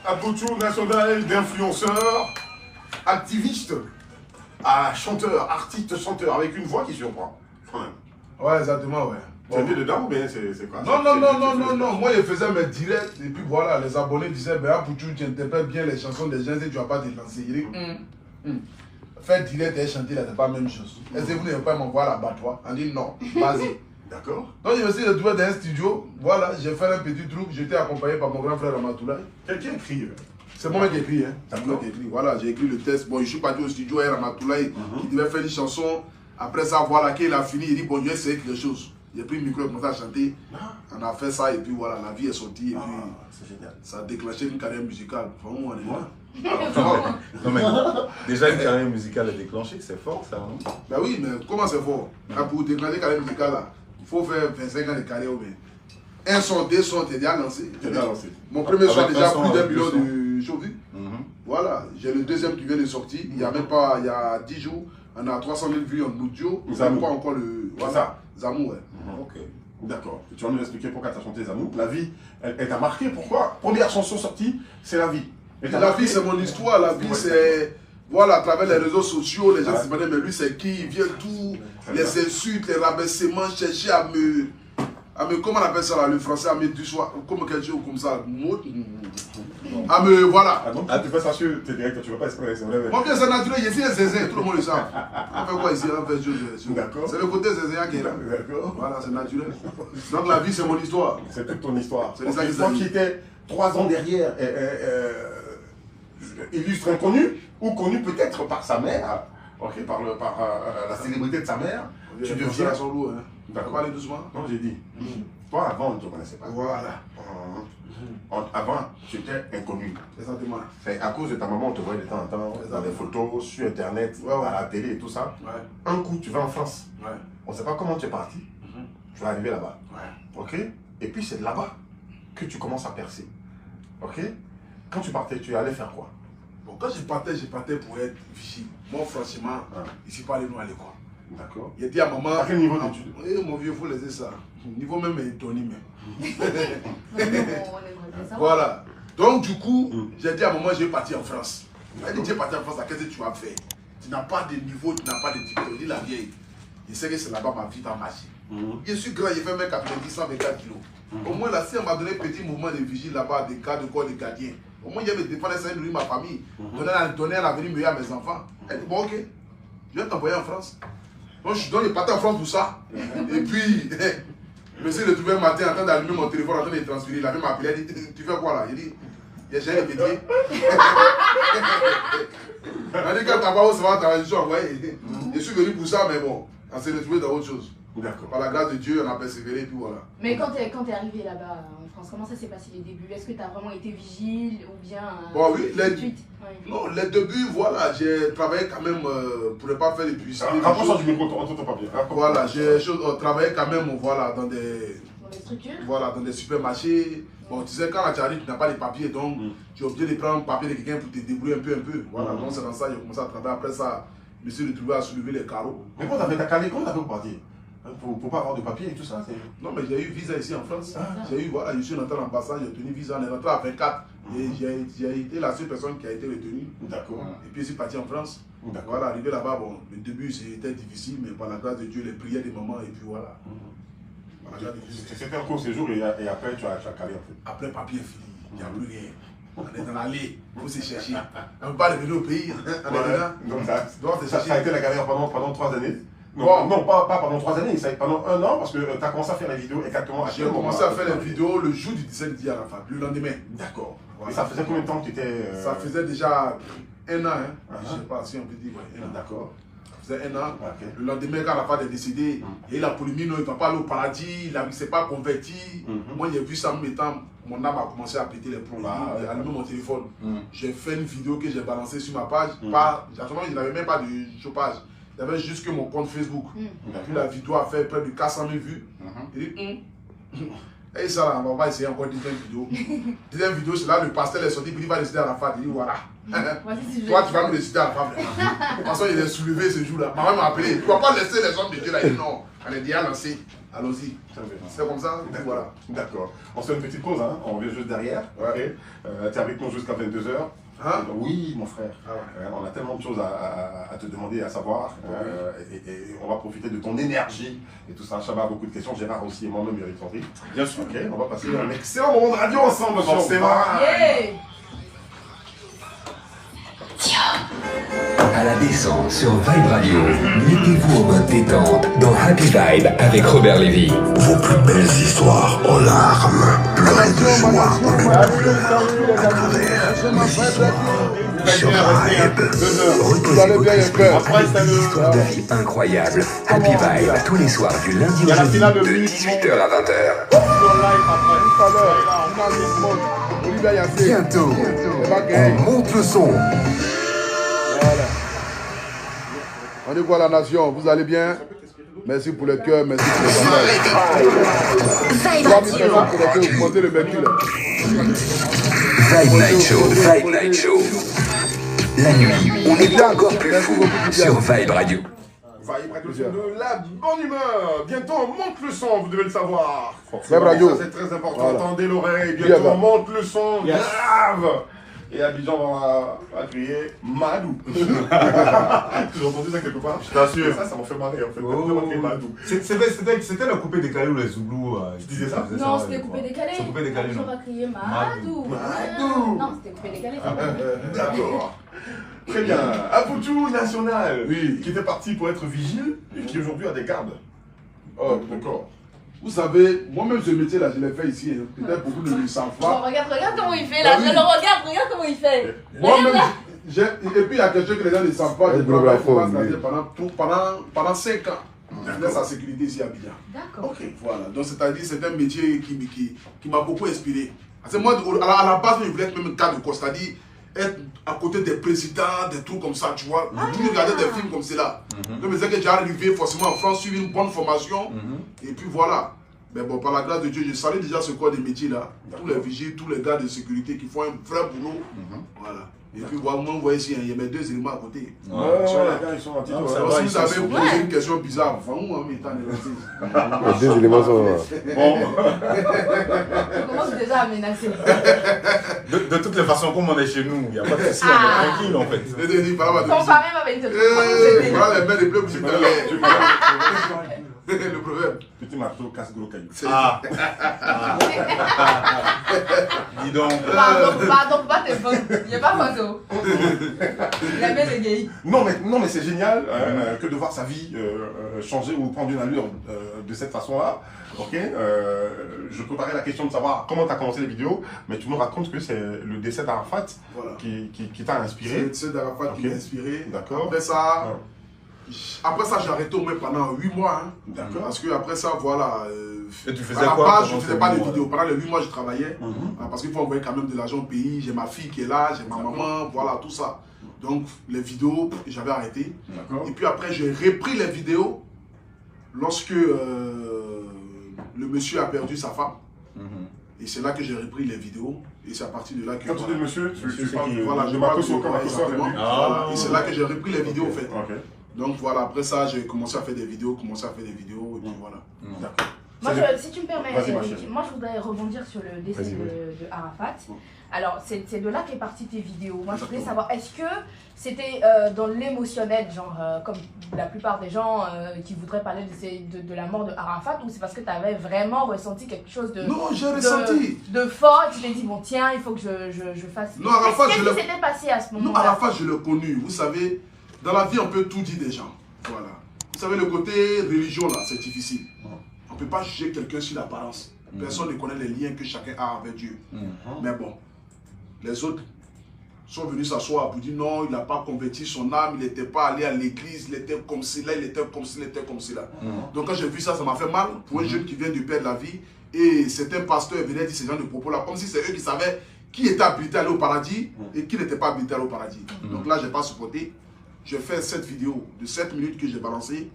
Aboutou national d'influenceur, activiste, à chanteur, artiste, chanteur, avec une voix qui surprend. Quand même. Ouais, exactement, ouais. Tu étais dedans ou bien c'est quoi? Non. Moi, je faisais mes directs et puis voilà, les abonnés disaient, ben Aboutou, tu interprètes bien les chansons des gens et tu vas pas te lancer. Il dit, faire direct et chanter là, c'est pas la même chose. Est-ce que vous n'avez pas m'envoyer l'abattoir? On dit non, vas-y. D'accord. Donc je me suis retrouvé dans un studio, voilà, j'ai fait un petit truc, j'étais accompagné par mon grand frère Ramatoulaye. Quelqu'un écrit. C'est moi qui ai écrit, hein. D'accord. Voilà, j'ai écrit le texte. Bon, je suis parti au studio avec Ramatoulaye qui devait faire une chanson. Après ça, voilà, qu'il a fini, il dit, bon, je vais essayer quelque chose. J'ai pris le micro et commencé à chanter. On a fait ça et puis voilà, la vie est sortie et puis c'est génial. ça a déclenché une carrière musicale. Vraiment, on est là. Non mais déjà une carrière musicale est déclenchée, c'est fort ça, non? Ben oui, mais comment c'est fort? Pour déclencher une carrière musicale là, il faut faire 25 ans de carrière ou bien. Un son, deux sons, t'es déjà lancé. Mon premier son a déjà plus d'1 million de show vues. Voilà, j'ai le deuxième qui vient de sortir. Il y a même pas, il y a 10 jours, on a 300 000 vues en audio. Ils n'ont pas encore le. Voilà, Zamou, ouais. Ok. D'accord. Tu vas nous expliquer pourquoi tu as chanté Zamou. La vie, elle t'a marqué. Pourquoi? Première chanson sortie, c'est la vie. La vie, c'est mon histoire. La vie, c'est. Voilà, à travers les réseaux sociaux, les gens se demandaient, mais lui, c'est qui? Il vient tout. Les insultes, les rabaissements, chercher à me. Comment on appelle ça là, le français, à me déçoir, comme quelque chose comme ça. À me. Voilà. Ah, donc, tu fais ça sur tes directs, tu ne vas pas exprès. Moi, bien, c'est naturel, ici, c'est zézé, tout le monde le sait. On fait quoi ici? On fait chose. D'accord. C'est le côté zézé qui est là. D'accord. Voilà, c'est naturel. Donc, la vie, c'est mon histoire. C'est toute ton histoire. C'est les toi qui étais 3 ans derrière, illustre inconnu, ou connu peut-être par sa mère, ok, par la célébrité de sa mère, tu deviens. son loup, hein. D'accord. Parler doucement. Non, j'ai dit. Toi, avant, on ne te connaissait pas. Voilà. Avant, tu étais inconnu. Exactement. C'est à cause de ta maman, on te voyait de temps en temps dans des photos, sur Internet, à la télé et tout ça. Ouais. Un coup, tu vas en France. Ouais. On ne sait pas comment tu es parti. Tu vas arriver là-bas. Ouais. Ok? Et puis, c'est là-bas que tu commences à percer. Ok? Quand tu partais, tu allais faire quoi? Bon, quand je partais pour être vigile. Moi, franchement, ici, pas aller nous à l'école. D'accord. Il a dit à maman. À quel niveau d'études? Mon vieux, il faut laisser ça. Niveau même étonné, même. On Voilà. Donc, du coup, j'ai dit à maman, je vais partir en France. Elle dit, tu es parti en France, qu'est-ce que tu vas faire? Tu n'as pas de niveau, tu n'as pas de diplôme. Je dis la vieille. Je sais que c'est là-bas ma vie va marcher. Je suis grand, j'ai fait 1m90, 124 kilos. Au moins, là, si elle m'a donné un petit mouvement de vigile là-bas, des gardes de corps, des gardiens, au moins, il y avait défendre ça, nourrir ma famille, donner un avenir meilleur à mes enfants. Elle dit, bon, ok, je vais t'envoyer en France. Donc, je partais en France pour ça. Et puis, je me suis retrouvé un matin en train d'allumer mon téléphone, en train de transférer. Il avait m'appelé, il dit, tu fais quoi là? Il dit, j'ai un métier. Il dit, quand t'as pas où ça va travailler, je suis envoyé. Je suis venu pour ça, mais bon, on s'est retrouvé dans autre chose. Par la grâce de Dieu, on a persévéré et puis voilà. Mais quand t'es arrivé là-bas en France, comment ça s'est passé les débuts? Est-ce que t'as vraiment été vigile ou bien... Bon oui, non, les débuts, voilà, j'ai travaillé quand même pour ne pas faire des publicités. Rapproche-toi du micro, on t'entend pas bien. Voilà, j'ai travaillé quand même voilà, dans des structures. Voilà, dans des supermarchés. Bon, tu sais, quand tu arrives, tu n'as pas les papiers, donc tu es obligé de prendre un papier de quelqu'un pour te débrouiller un peu. Voilà, donc c'est dans ça que j'ai commencé à travailler. Après ça, je me suis retrouvé à soulever les carreaux. Mais quand tu avais ta calée, comment tu avais partir? Pour pas avoir de papier et tout ça? Non, mais j'ai eu visa ici en France. J'ai eu, voilà, je suis rentré en ambassade, j'ai tenu visa, on est rentré à 24. Et j'ai été la seule personne qui a été retenue. D'accord. Et puis je suis parti en France. Voilà, arrivé là-bas, bon, le début c'était difficile, mais par la grâce de Dieu, les prières des mamans, et puis voilà. C'était un court séjour et après tu as calé en fait. Après, papier fini, il n'y a plus rien. On est dans l'allée, il faut se chercher. On ne peut pas revenir au pays. On est dedans. Donc ça a été la galère pendant 3 années. Non, bon. Non, pas pendant 3 années, ça a été pendant 1 an parce que tu as commencé à faire les vidéos exactement à J'ai commencé à faire les vidéos le jour du 17 d'hier à la fin, le lendemain. D'accord. Voilà. Et ça faisait combien de temps que tu étais. Ça faisait déjà 1 an, hein. Je ne sais pas si on peut dire, ouais, 1 an. D'accord. Ça faisait 1 an. Okay. Le lendemain, quand la femme est décédée, et la polémique, non, il ne va pas aller au paradis, il ne s'est pas converti. Moi, j'ai vu ça en mettant, mon âme a commencé à péter les plombs. J'ai allumé mon téléphone. J'ai fait une vidéo que j'ai balancée sur ma page. Je n'avais même pas de chauffage. J'avais juste que mon compte Facebook. Puis la vidéo a fait près de 400 000 vues. Il dit, et ça, là, on va essayer encore une deuxième vidéo. Deuxième vidéo, c'est là le pasteur est sorti, puis il va décider à la fin. Il dit, voilà. Toi, tu vas nous décider à la fin. De toute façon, il est soulevé ce jour-là. Ma mère m'a appelé. Tu ne vas pas laisser les hommes de Dieu là. Il dit, non. Allez, déjà lancé. Allons-y. C'est comme ça, voilà. D'accord. On se fait une petite pause, hein. On revient juste derrière. Ouais. Ok. Tu es avec nous jusqu'à 22h. Hein? Oui, mon frère. Ah ouais. On a tellement de choses à te demander, à savoir. Et on va profiter de ton énergie et tout ça. Chaba a beaucoup de questions. Gérard aussi et moi-même, Eric Sandry. Bien sûr. Ok, on va passer un excellent moment de radio ensemble, forcément. Yeah. À la descente sur Vibe Radio, mettez-vous en mode détente dans Happy Vibe avec Robert Lévy. Vos plus belles histoires en larmes, pleurez de joie en douleur, à travers mes histoires. Sur Vibe, reposez votre esprit avec des histoires de vie incroyables. Happy Vibe, tous les soirs du lundi au jeudi, de 18h à 20h. Bientôt, on monte le son. On dit quoi la nation? Vous allez bien? Merci pour le cœur, merci pour le partage. 3000 personnes pour le cœur, vous montez le mercure. Vibe Night Show, Vibe Night Show. La nuit, on est encore plus fou sur Vibe Radio. Vibe Radio, c'est de la bonne humeur. Bientôt, on monte le son, vous devez le savoir. Vibe Radio. Ça, c'est très important. Voilà. Tendez l'oreille. Bien, Bientôt, bah. on monte le son. Grave. Et Abidjan va crier Madou. J'ai entendu ça quelque part. Je t'assure. Ça m'a fait marrer en fait. Oh. Madou. C'était le coupé décalé ou les Zouglous. Tu disais ça? Non, c'était coupé décalé. C'est coupé décalé, On non? va crier Madou. Madou. Non, c'était coupé décalé. D'accord. Très bien. Aboutou National, Oui. qui était parti pour être vigile et qui aujourd'hui a des gardes. Oh, D'accord. vous savez, moi-même ce métier-là, je l'ai fait ici. Hein. Peut-être beaucoup ne le savent Oh, pas. regarde comment il fait là. Ah oui. Je le regarde comment il fait. Moi-même, et puis il y a quelque chose que les gens ne savent pas. Je travaille pour pendant 5 ans. Je laisse la sécurité ici à Abidjan. D'accord. Ok, voilà. Donc c'est-à-dire c'est un métier qui m'a beaucoup inspiré. Parce que moi, à la base, je voulais être même cadre de corps, c'est-à-dire être à côté des présidents, des trucs comme ça, tu vois. J'ai toujours regardé des films comme cela. Donc je me disais que j'ai arrivé forcément en France, suivre une bonne formation. Et puis voilà. Mais bon, par la grâce de Dieu, je salue déjà ce corps de métier là. Tous les vigiles, tous les gars de sécurité qui font un vrai boulot. Voilà. Et puis voilà, moi, vous voyez ici, il y a mes 2 éléments à côté. Les gars, ils sont en titre. ça Alors, va, si ils vous sont avez sous- posé une question bizarre, enfin, où mais étant négatif. Les 2 éléments sont. Bon, On commence déjà à menacer. De toutes les façons, comme on est chez nous, il n'y a pas de souci, on est tranquille en fait. Ton parrain va venir te Eh, prendre. voilà les mains des bleus pour tu le proverbe. petit marteau casse gros caillou. Ah. Dis donc. Pardon, pas tes fautes. Il n'y a pas photo. La main est gay. Non mais c'est génial que de voir sa vie changer ou prendre une allure de cette façon-là. Ok. Je préparais la question de savoir comment tu as commencé les vidéos, mais tu me racontes que c'est le décès d'Arafat Voilà. qui t'a inspiré. C'est d'Arafat qui Ok. m'a inspiré. D'accord. Après ça, j'ai arrêté au moins pendant 8 mois. Hein. D'accord. Parce que après ça, voilà. Et tu faisais à la quoi base, je pendant ne faisais ces pas de 8 mois? vidéos. Pendant les 8 mois, je travaillais. Parce qu'il faut envoyer quand même de l'argent au pays. J'ai ma fille qui est là, j'ai ma maman, voilà, tout ça. Donc, les vidéos, j'avais arrêté. D'accord. Et puis après, j'ai repris les vidéos lorsque le monsieur a perdu sa femme. Et c'est là que j'ai repris les vidéos. Et c'est à partir de là que. Quand tu dis monsieur, tu parles Voilà, de je Marco parle Soko, Marco Soko, exactement. Ah. Voilà. Et c'est là que j'ai repris les vidéos, en fait. Ok. Donc voilà, après ça, j'ai commencé à faire des vidéos, et puis voilà. D'accord. Moi, si tu me permets, Vas-y, ma Eric, chérie. moi je voudrais rebondir sur le décès Vas-y, de Arafat. Alors, c'est de là qu'est partie tes vidéos. Moi, je voudrais Exactement. savoir, est-ce que c'était dans l'émotionnel, genre comme la plupart des gens qui voudraient parler de la mort de Arafat, ou c'est parce que tu avais vraiment ressenti quelque chose de, Non, j'ai ressenti. de fort et tu t'es dit, bon, tiens, il faut que je fasse. Non, Arafat, Qu'est-ce je qui l'ai- s'était passé à ce Non, moment-là? Arafat, je l'ai connu. Vous savez, dans la vie, on peut tout dire des gens. Voilà. Vous savez, le côté religion, là, c'est difficile. On ne peut pas juger quelqu'un sur l'apparence. Personne ne connaît les liens que chacun a avec Dieu. Mais bon, les autres sont venus s'asseoir pour dire non, il n'a pas converti son âme, il n'était pas allé à l'église, il était comme cela, il était comme cela, il était comme cela. Donc quand j'ai vu ça, ça m'a fait mal pour un jeune qui vient de perdre la vie. Et certains pasteurs venaient dire ce genre de propos-là, comme si c'est eux qui savaient qui était habilité à aller au paradis et qui n'était pas habilité à aller au paradis. Donc là, je n'ai pas supporté. J'ai fait cette vidéo de 7 minutes que j'ai balancée.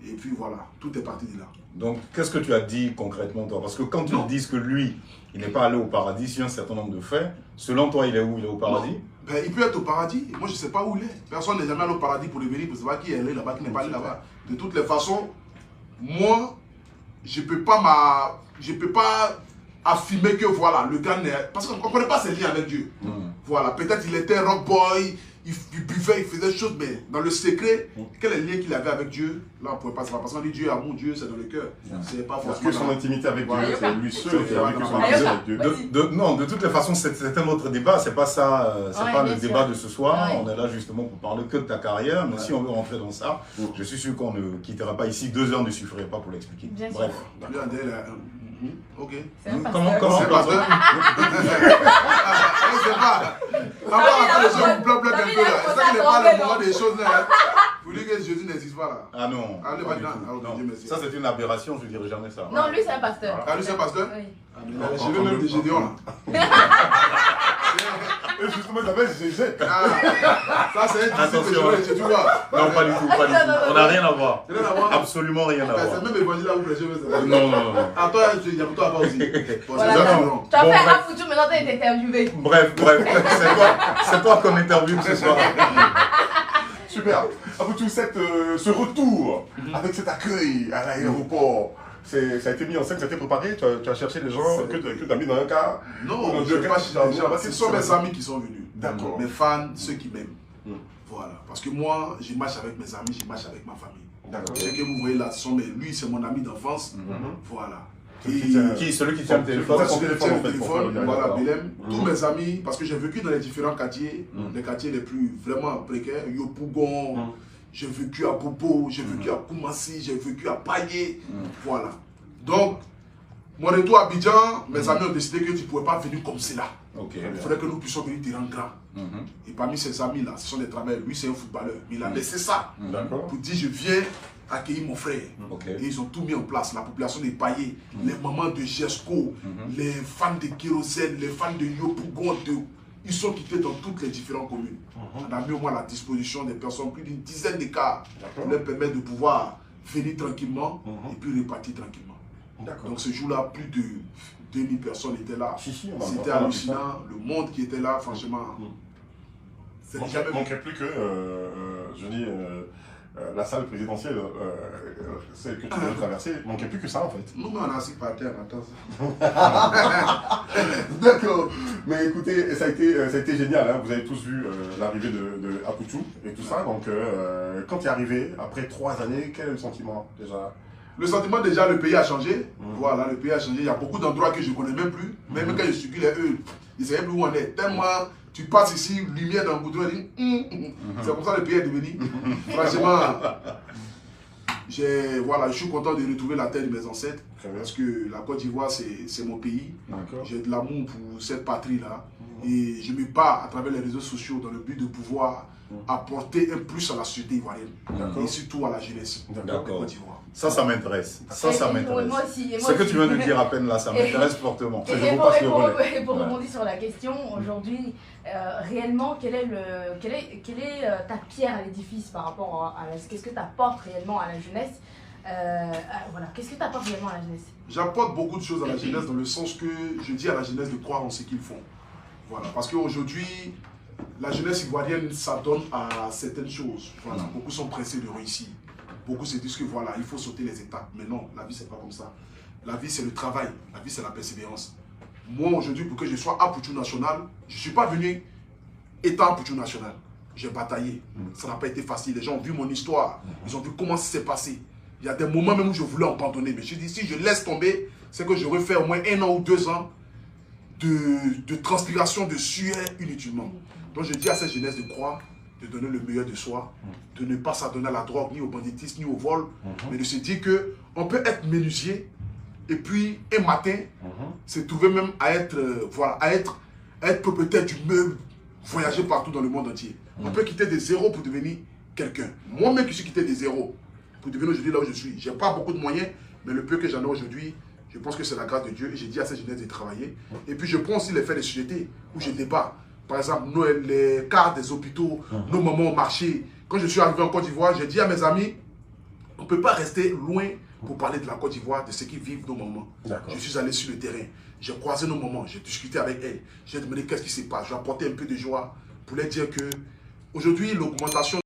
Et puis voilà, tout est parti de là. Donc, qu'est-ce que tu as dit concrètement, toi? Parce que quand tu dis que lui, il n'est pas allé au paradis sur un certain nombre de faits, selon toi, il est où? Il est au paradis? Ben, il peut être au paradis. Moi, je ne sais pas où il est. Personne n'est jamais allé au paradis pour le venir, pour savoir qui est allé là-bas, qui n'est pas allé là-bas. De toutes les façons, moi, je peux pas affirmer que voilà, le gars n'est... Parce qu'on ne connaît pas ses liens avec Dieu. Voilà, peut-être il était rock boy, il buvait, il faisait des choses, mais dans le secret, quel est le lien qu'il avait avec Dieu? Là, on ne pouvait pas savoir. Parce qu'on dit Dieu, amour, Dieu, c'est dans le cœur. C'est pas Parce forcément... que son intimité avec Dieu, c'est lui seul qui a vécu son Ayoka. intimité avec Dieu. Non, de toutes les façons, c'est un autre débat, c'est pas ça, c'est Ouais, pas le bien sûr. débat de ce soir. Ouais. On est là justement pour parler que de ta carrière, mais si on veut rentrer dans ça, je suis sûr qu'on ne quittera pas ici 2 heures, ne suffirait pas pour l'expliquer. Bien sûr. Bref. Lui, on dit, là, ok. C'est un Comment pasteur. C'est pas ça. Je sais pas. Avant, après, les gens vous pleurent un peu là. C'est ça qu'il n'est pas le moment des choses là. Vous dites que Jésus n'existe pas là. Ah non. Allez, pas du vas-y, tout. non. Non. Dieu merci. Ça c'est une aberration, je dirais jamais ça. Non, lui, c'est un pasteur. Ah, lui, c'est un pasteur? Oui. Je vais même de Gédéon là. Et justement, il s'appelle GG. Ah, ça, c'est un disciple Attention. de tu vois. Non, pas du tout, pas du tout. On n'a rien à voir. Rien à voir. Absolument rien à C'est voir. même évangile là où prêchez. Non. Ah, toi, il y a toi à voir aussi. Bon, Voilà, c'est ça, non. non. Tu as Bon, fait un bref. foutu, maintenant tu as été interviewé. Bref. C'est toi qu'on interviewe ce soir. Super. Après tout, ce retour, avec cet accueil à l'aéroport, ça a été mis en scène, ça a été préparé, tu as cherché les gens que tu as mis dans un cas. Non, Dans je deux ne cas, pas chercher. c'est Ce sont mes ça. amis qui sont venus. D'accord. Mes fans, ceux qui m'aiment. Voilà. Parce que moi, je marche avec mes amis, je marche avec ma famille. D'accord. Ce que vous voyez là, lui, c'est mon ami d'enfance. Voilà. Celui qui tient le téléphone. Voilà, Son son téléphone, en fait, pour faire le dialogue. voilà, D'accord. Belém. Tous mes amis, parce que j'ai vécu dans les différents quartiers, les quartiers les plus vraiment précaires, Yopougon, j'ai vécu à Bobo, j'ai vécu à Koumassi, j'ai vécu à Paillé. Voilà. Donc, mon retour à Abidjan, mes amis ont décidé que tu ne pouvais pas venir comme cela. Ok. Il faudrait que nous puissions venir te rendre grand. Et parmi ces amis-là, ce sont des travailleurs. Lui, c'est un footballeur. Mais il a laissé ça D'accord. pour dire je viens accueillir mon frère. Ok. Et ils ont tout mis en place. La population des Paillés, les mamans de Gesco, les fans de Kérosène, les fans de Yopougon, ils sont quittés dans toutes les différentes communes. On a mis au moins à la disposition des personnes, plus d'une dizaine de cas, pour leur permettre de pouvoir venir tranquillement et puis repartir tranquillement. D'accord. Donc ce jour-là, plus de 2000 personnes étaient là. Si, on a C'était encore hallucinant. Le monde qui était là, franchement, c'est jamais Il manquait plus que, la salle présidentielle, celle que tu devais traverser, il manquait plus que ça en fait. Nous, on a assis par terre, attends. D'accord. Mais écoutez, ça a été génial. Hein. Vous avez tous vu l'arrivée de Apoutou et tout ça. Donc, quand tu es arrivé, après 3 années, quel est le sentiment déjà? Le sentiment, déjà, le pays a changé. Voilà, le pays a changé. Il y a beaucoup d'endroits que je ne connais même plus. Même quand je circulais, eux, ils ne savaient plus où on est. Tellement, tu passes ici, lumière dans le goudron, ils disent, c'est comme ça que le pays est devenu. Franchement, voilà, je suis content de retrouver la terre de mes ancêtres. Parce que la Côte d'Ivoire, c'est mon pays. J'ai de l'amour pour cette patrie-là. Et je me bats à travers les réseaux sociaux dans le but de pouvoir apporter un plus à la société ivoirienne. Et surtout à la jeunesse de D'accord. Côte d'Ivoire. Ça m'intéresse. Ça Et m'intéresse. moi aussi, et moi Ce que aussi. tu viens de dire à peine là, ça m'intéresse fortement. Et Je vous passe le relais. pour rebondir sur la question, aujourd'hui, réellement, quelle est ta pierre à l'édifice par rapport à qu'est-ce que tu apportes réellement à la jeunesse? Voilà, qu'est-ce que tu apportes réellement à la jeunesse? J'apporte beaucoup de choses à la jeunesse dans le sens que je dis à la jeunesse de croire en ce qu'ils font. Voilà, parce qu'aujourd'hui, la jeunesse ivoirienne s'adonne à certaines choses. Voilà, beaucoup sont pressés de réussir. Beaucoup se disent que voilà, il faut sauter les étapes. Mais non, la vie, c'est pas comme ça. La vie, c'est le travail. La vie, c'est la persévérance. Moi, aujourd'hui, pour que je sois Apoutou national, je ne suis pas venu étant Apoutou national. J'ai bataillé. Ça n'a pas été facile. Les gens ont vu mon histoire. Ils ont vu comment ça s'est passé. Il y a des moments même où je voulais abandonner. Mais je dis, si je laisse tomber, c'est que j'aurais fait au moins 1 an ou 2 ans de transpiration, de sueur inutilement. Donc je dis à cette jeunesse de croire, de donner le meilleur de soi, de ne pas s'adonner à la drogue, ni au banditisme, ni au vol, mais de se dire qu'on peut être menuisier, et puis un matin, se trouver même à être, à être propriétaire du meuble, voyager partout dans le monde entier. On peut quitter des zéros pour devenir quelqu'un. Moi-même qui suis quitté des zéros, pour devenir aujourd'hui là où je suis. Je n'ai pas beaucoup de moyens, mais le peu que j'en ai aujourd'hui, je pense que c'est la grâce de Dieu. Et j'ai dit à cette jeunesse de travailler. Et puis je prends aussi les faits des sociétés où je débat. Par exemple, les cartes des hôpitaux, nos moments au marché. Quand je suis arrivé en Côte d'Ivoire, j'ai dit à mes amis, on ne peut pas rester loin pour parler de la Côte d'Ivoire, de ce qui vivent nos mamans. Je suis allé sur le terrain, j'ai croisé nos mamans, j'ai discuté avec elles. J'ai demandé qu'est-ce qui se passe. J'ai apporté un peu de joie pour leur dire que aujourd'hui, l'augmentation